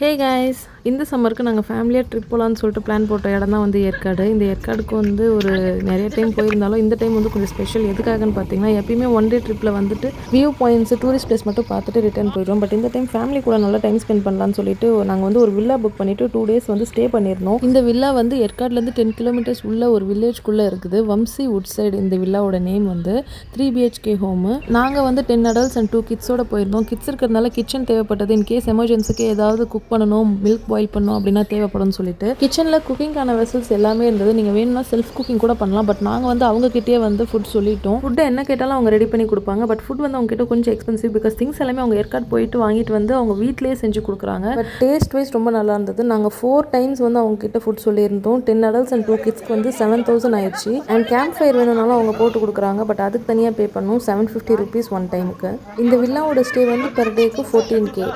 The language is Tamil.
ஹே கைஸ், இந்த சம்மருக்கு நாங்கள் ஃபேமிலியாக ட்ரிப் போகலான்னு சொல்லிட்டு பிளான் போட்ட இடம் தான் வந்து ஏற்காடு. இந்த ஏற்காடுக்கு வந்து ஒரு நிறைய டைம் போயிருந்தாலும் இந்த டைம் வந்து கொஞ்சம் ஸ்பெஷல். எதுக்காகன்னு பார்த்தீங்கன்னா, எப்பயுமே ஒன் டே ட்ரிப்பில் வந்துட்டு வியூ பாயிண்ட்ஸ், டூரிஸ்ட் பிளேஸ் மட்டும் பார்த்துட்டு ரிட்டர்ன் போயிடுவோம். பட் இந்த டைம் ஃபேமிலி கூட நல்லா டைம் ஸ்பெண்ட் பண்ணலான்னு சொல்லிட்டு நாங்கள் வந்து ஒரு வில்லா புக் பண்ணிவிட்டு 2 days வந்து ஸ்டே பண்ணியிருந்தோம். இந்த வில்லா வந்து ஏற்காடுலேருந்து 10 kilometers உள்ள ஒரு வில்லேஜ்குள்ளே இருக்குது. வம்சி வுட் சைடு இந்த வில்லாவோட நேம் வந்து 3 BHK ஹோமு. நாங்கள் வந்து 10 adults and 2 kidsோட போயிருந்தோம். கிட்ஸ் இருக்கிறதுனால கிச்சன் தேவைப்பட்டது. இன் கேஸ் எமர்ஜென்சிக்கு ஏதாவது குக் பண்ணணும், மில்க் பாயில் பண்ணணும் அப்படின்னா தேவைப்படும் சொல்லிட்டு கிச்சனில் குக்கிங்கான வெசல்ஸ் எல்லாமே இருந்தது. நீங்கள் வேணும்னா செல்ஃப் குக்கிங் கூட பண்ணலாம். பட் நாங்கள் வந்து அவங்க கிட்டே வந்து ஃபுட் சொல்லிட்டோம். ஃபுட்டை என்ன கேட்டாலும் அவங்க ரெடி பண்ணி கொடுப்பாங்க. பட் ஃபுட் வந்து அவங்க கிட்ட கொஞ்சம் எக்ஸ்பென்சிவ். பிகாஸ் திங்ஸ் எல்லாமே அவங்க ஏற்காடு போயிட்டு வாங்கிட்டு வந்து அவங்க வீட்டிலேயே செஞ்சு கொடுக்குறாங்க. பட் டேஸ்ட் வைஸ் ரொம்ப நல்லா இருந்தது. நாங்கள் 4 times வந்து அவங்க கிட்ட ஃபுட் சொல்லியிருந்தோம். 10 adults and 2 kidsக்கு வந்து 7,000 ஆயிடுச்சு. அண்ட் கேம்ப் ஃபயர் வேணும்னாலும் அவங்க போட்டு கொடுக்குறாங்க. பட் அதுக்கு தனியாக பே பண்ணணும். 750 rupees ஒன் டைமுக்கு. இந்த வில்லாவோட ஸ்டே வந்து per dayக்கு 14K.